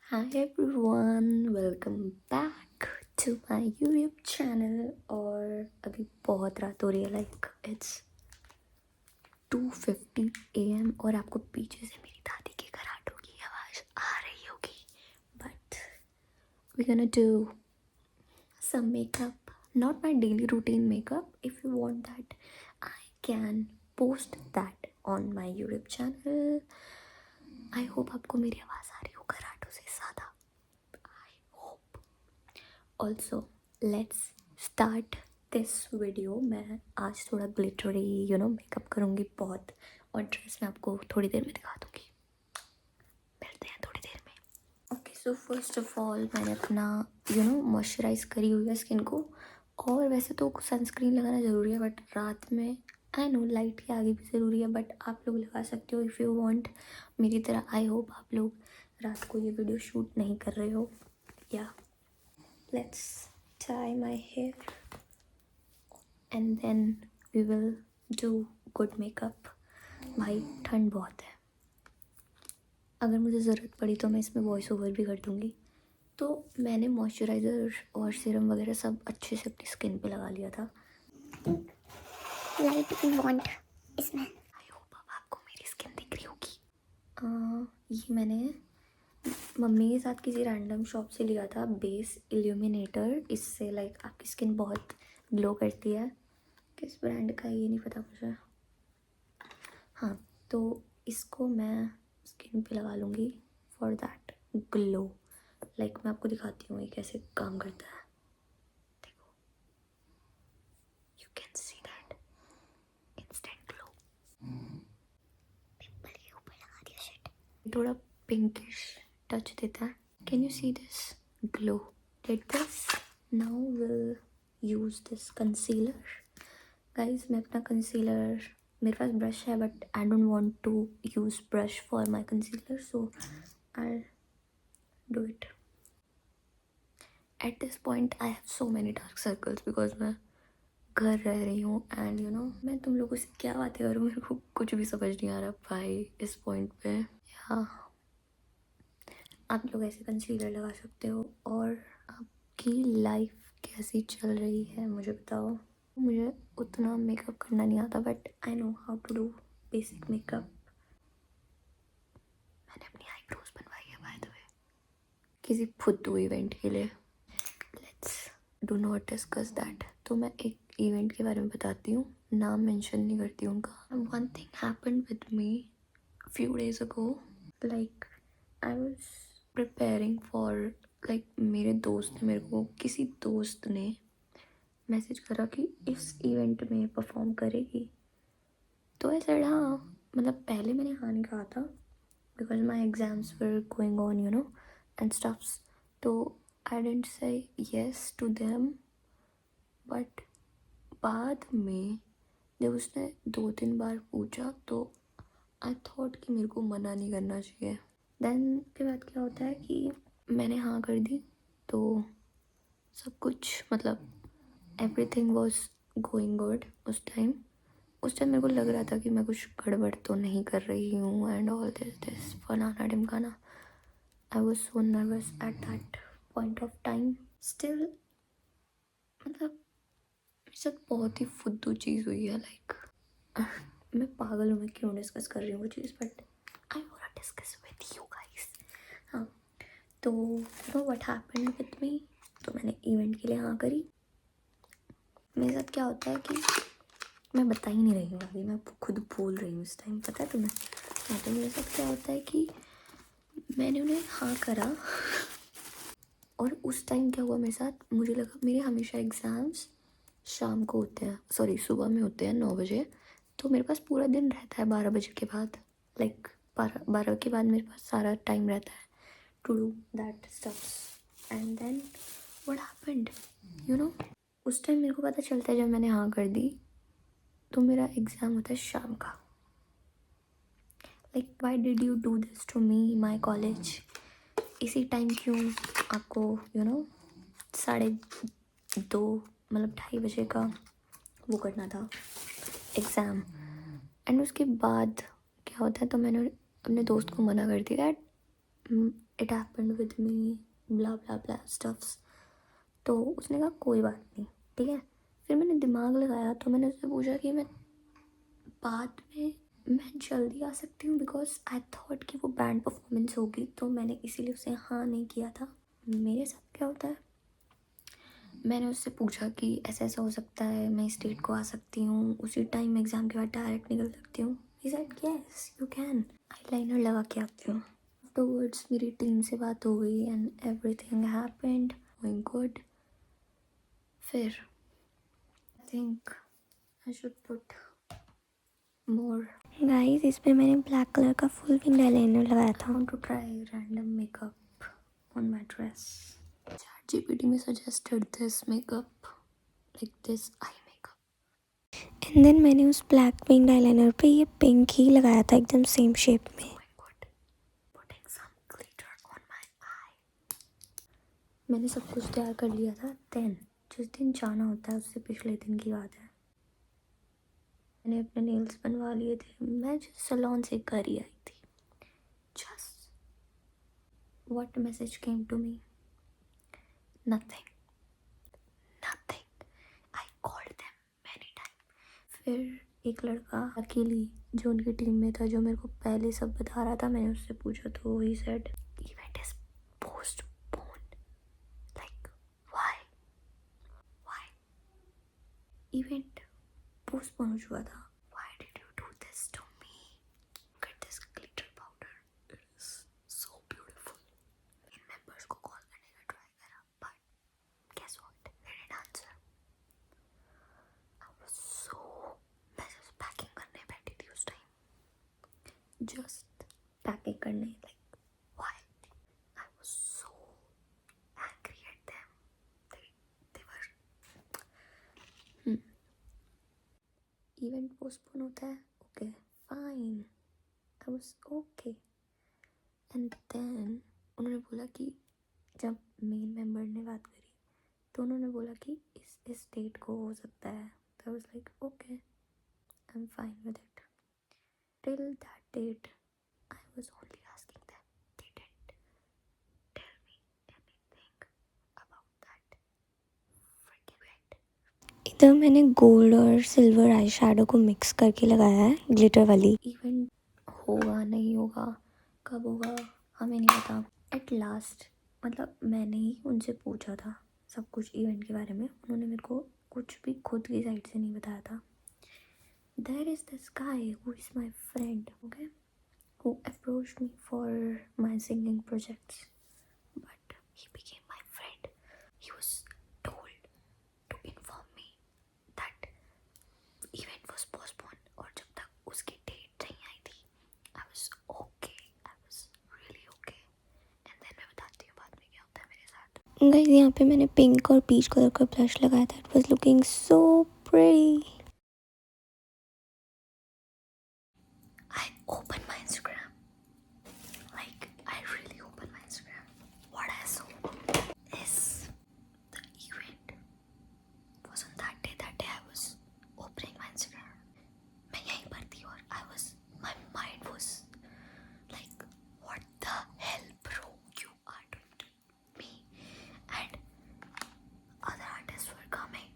Hi everyone, welcome back to my YouTube channel. और अभी बहुत रात हो रही है, like it's 2:50 AM और आपको पीछे से मेरी दादी के घराटों की आवाज़ आ रही होगी. But we're gonna do some makeup, not my daily routine makeup. If you want that, I can post that on my YouTube channel. I hope आपको मेरी आवाज़ आ रही हो घराटों से ज़्यादा. Also let's start this video. मैं आज थोड़ा ग्लिटरी मेकअप करूँगी बहुत, और ड्रेस मैं आपको थोड़ी देर में दिखा दूँगी. मिलते हैं थोड़ी देर में. Okay, so first of all मैंने अपना मॉइस्चराइज करी हुई है स्किन को. और वैसे तो सनस्क्रीन लगाना ज़रूरी है, बट रात में आई नो लाइट के आगे भी ज़रूरी है, बट आप लोग लगा सकते हो इफ़ यू वांट. मेरी तरह आई होप आप लोग रात को ये वीडियो शूट नहीं कर रहे हो. या let's tie my hair and then we will do good makeup. भाई ठंड बहुत है. अगर मुझे ज़रूरत पड़ी तो मैं इसमें वॉइस ओवर भी कर दूँगी. तो मैंने मॉइस्चराइज़र और सीरम वगैरह सब अच्छे से अपनी स्किन पे लगा लिया था. लाइट वी वांट इसमें. आई होप अब आपको मेरी स्किन दिख रही होगी. ये मैंने मम्मी के साथ किसी रैंडम शॉप से लिया था बेस इल्यूमिनेटर. इससे लाइक आपकी स्किन बहुत ग्लो करती है. किस ब्रांड का है ये नहीं पता मुझे. हाँ, तो इसको मैं स्किन पे लगा लूँगी फॉर दैट ग्लो. लाइक मैं आपको दिखाती हूँ ये कैसे काम करता है. देखो, you can see that instant glow. Pimple के ऊपर लगा दिया. शिट, थोड़ा पिंकिश टच देता है. Can you see this glow like this. Now will use this concealer. Guys मैं अपना कंसीलर, मेरे पास ब्रश है but I don't want to use brush for my concealer, so I do it. At this point I have so many dark circles because मैं घर रह रही हूँ. एंड मैं तुम लोगों से क्या बातें करूँ, मेरे को कुछ भी समझ नहीं आ रहा भाई इस पॉइंट पे. या आप लोग ऐसे कंसीलर लगा सकते हो. और आपकी लाइफ कैसी चल रही है मुझे बताओ. मुझे उतना मेकअप करना नहीं आता but I know how to do basic makeup. मैंने अपनी आईब्रोज बनवाई है बाय द वे किसी फुद्दू इवेंट के लिए. Let's do not discuss that. तो मैं एक इवेंट के बारे में बताती हूँ, नाम मेंशन नहीं करती उनका. One thing happened with me few days ago. Like I was preparing for like मेरे दोस्त ने, मेरे को किसी दोस्त ने मैसेज करा कि इस इवेंट में परफॉर्म करेगी. तो ऐसा हाँ, मतलब पहले मैंने हाँ नहीं कहा था because my exams were going on and stuffs. तो आई didn't say yes to them. But बाद में जब उसने 2-3 बार पूछा तो आई थॉट कि मेरे को मना नहीं करना चाहिए. देन के बाद क्या होता है कि मैंने हाँ कर दी. तो सब कुछ मतलब एवरीथिंग वॉज गोइंग गुड. उस टाइम मेरे को लग रहा था कि मैं कुछ गड़बड़ तो नहीं कर रही हूँ एंड ऑल दिस फलाना ढिमकाना. I was so nervous at that point of time. Still मतलब मेरे साथ बहुत ही फुद्दू चीज़ हुई है. लाइक मैं पागल हूँ, मैं क्यों डिस्कस कर रही हूँ वो चीज़, but I want to discuss with you guys. हाँ, तो व्हाट हैपेंड विद मी. तो मैंने इवेंट के लिए हाँ करी. मेरे साथ क्या होता है कि मैं बता ही नहीं रही हूँ अभी, मैं खुद बोल रही हूँ इस टाइम, पता है तुम्हें. हाँ, तो मेरे साथ क्या होता है कि मैंने उन्हें हाँ करा. और उस टाइम क्या हुआ मेरे साथ, मुझे लगा मेरे हमेशा एग्ज़ाम्स शाम को होते हैं, सॉरी सुबह में होते हैं 9 बजे. तो मेरे पास पूरा दिन रहता है 12 बजे के बाद. लाइक 12 के बाद मेरे पास सारा टाइम रहता है to do that stuffs. And then what happened उस टाइम मेरे को पता चलता है जब मैंने हाँ कर दी तो मेरा एग्ज़ाम होता है शाम का. Like why did you do this to me my college. इसी टाइम क्यों आपको 2:30 मतलब 2:30 बजे का वो करना था एग्ज़ाम. एंड उसके बाद क्या होता है, तो मैंने अपने दोस्त को मना कर दिया it happened with me, blah blah blah stuffs. तो उसने कहा कोई बात नहीं, ठीक है। फिर मैंने दिमाग लगाया तो मैंने उससे पूछा कि मैं बाद में मैं जल्दी आ सकती हूँ, बिकॉज आई थॉट कि वो बैंड परफॉर्मेंस होगी, तो मैंने इसीलिए उसे हाँ नहीं किया था। मेरे साथ क्या होता है, मैंने उससे पूछा कि ऐसा ऐसा हो सकता है, मैं इस डेट को आ सकती हूँ, उसी टाइम एग्ज़ाम के बाद डायरेक्ट निकल सकती हूँ। He said yes you can, eyeliner लगा के आती हूँ। आफ्टरवर्ड्स मेरी टीम से बात हो गई and everything happened going good. फिर I think I should put more. Guys, इस पे मैंने ब्लैक कलर का फुल विंग आईलाइनर लगाया था। I want to try random makeup on my dress. ChatGPT में suggested this makeup, like this eye makeup. And then मैंने उस black wing eyeliner पे ये पिंक ही लगाया था, एकदम सेम शेप में। Putting some glitter on my eye. मैंने सब कुछ तैयार कर लिया था। देन जिस दिन जाना होता है उससे पिछले दिन की बात है, मैंने अपने नेल्स बनवा लिए थे। मैं जिस सैलून से घर ही आई थी, just what message came to me, nothing nothing. I called them many time. फिर एक लड़का अकेली जो उनकी टीम में था, जो मेरे को पहले सब बता रहा था, मैंने उससे पूछा तो he said event is postponed. Like why why event postpone हो चुका था। Why did you do this to me? Look at this glitter powder. It is so beautiful. In members को कॉल करने का ट्राई करा, but guess what? They didn't answer. I was so, मैं just packing करने बैठी थी उस time, just packing करने, like why? I was so angry at them. They were event postpone होता है, okay fine, I was okay. And then उन्होंने बोला कि जब मेन मेंबर ने बात करी तो उन्होंने बोला कि इस डेट को हो सकता है। तो I was like okay, I am fine with it. Till that date I was only asking them, they didn't tell me anything about that freaking event. इधर मैंने गोल्ड और सिल्वर आई शैडो को mix करके लगाया है, glitter वाली। Event होगा नहीं होगा, कब होगा हमें नहीं पता। एट लास्ट मतलब मैंने ही उनसे पूछा था सब कुछ इवेंट के बारे में, उन्होंने मेरे को कुछ भी खुद की साइड से नहीं बताया था। There is this guy who is my friend, okay, who approached me for my singing projects, but he became my friend. He was told to inform me that event was postpone, और जब तक उसकी डेट नहीं आई थी I was okay, I was really okay. And then मैं बताती हूँ बाद में क्या होता है मेरे साथ। गाइस, यहाँ पे मैंने पिंक और पीच कलर का ब्लश लगाया था। It was looking so pretty. I opened my Instagram, like I really opened my Instagram. What I saw is the event was on that day. That day I was opening my Instagram. मैं यहीं पर थी और my mind was like, what the hell, bro? You are doing to me? And other artists were coming.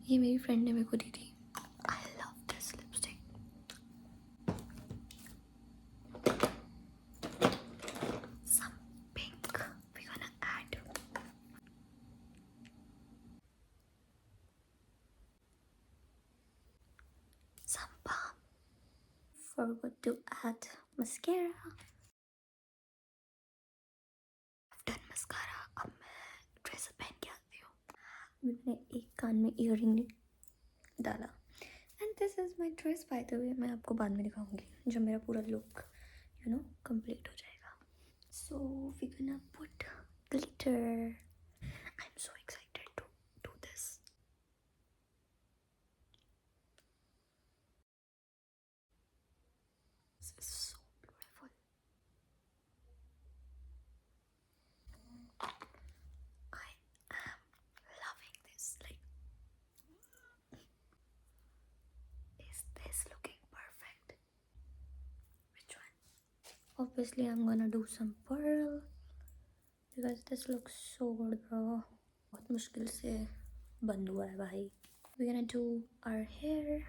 ये मेरी friend ने मेरे को दी थी. I love this lipstick. Some pink we're gonna add. Some balm. Forgot to add mascara. I've done mascara. अब मैं dress पहन के आती हूँ. मैंने एक कान में ईयरिंग डाला. And this is my dress by the way. मैं आपको बाद में दिखाऊंगी जब मेरा पूरा लुक कंप्लीट हो जाएगा. So we gonna put glitter. I am so excited to do this. This is so beautiful. I am loving this. Like, is this looking perfect? Which one? Obviously, I'm gonna do some pearl because this looks so good, bro. बहुत मुश्किल से बंद हुआ है भाई. We're gonna do our hair.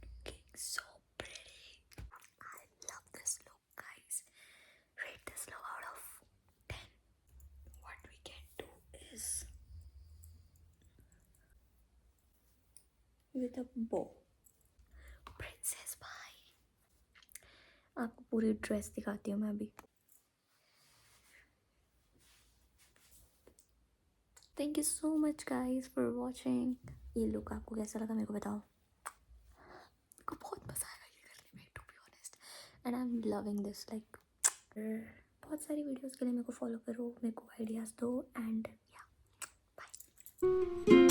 Looking so pretty. I love this look, guys. Rate this look out of 10. What we can do is with a bow. Princess भाई. आपको पूरी ड्रेस दिखाती हूँ मैं अभी. Thank you so much guys for watching. ये look आपको कैसा लगा मेरे को बताओ. मेरे को बहुत मज़ा आया ये करने में, to be honest. And I'm loving this. Like, बहुत सारी वीडियोस के लिए मेरे को फॉलो करो, मेरे को आइडियाज़ दो. एंड या बाय.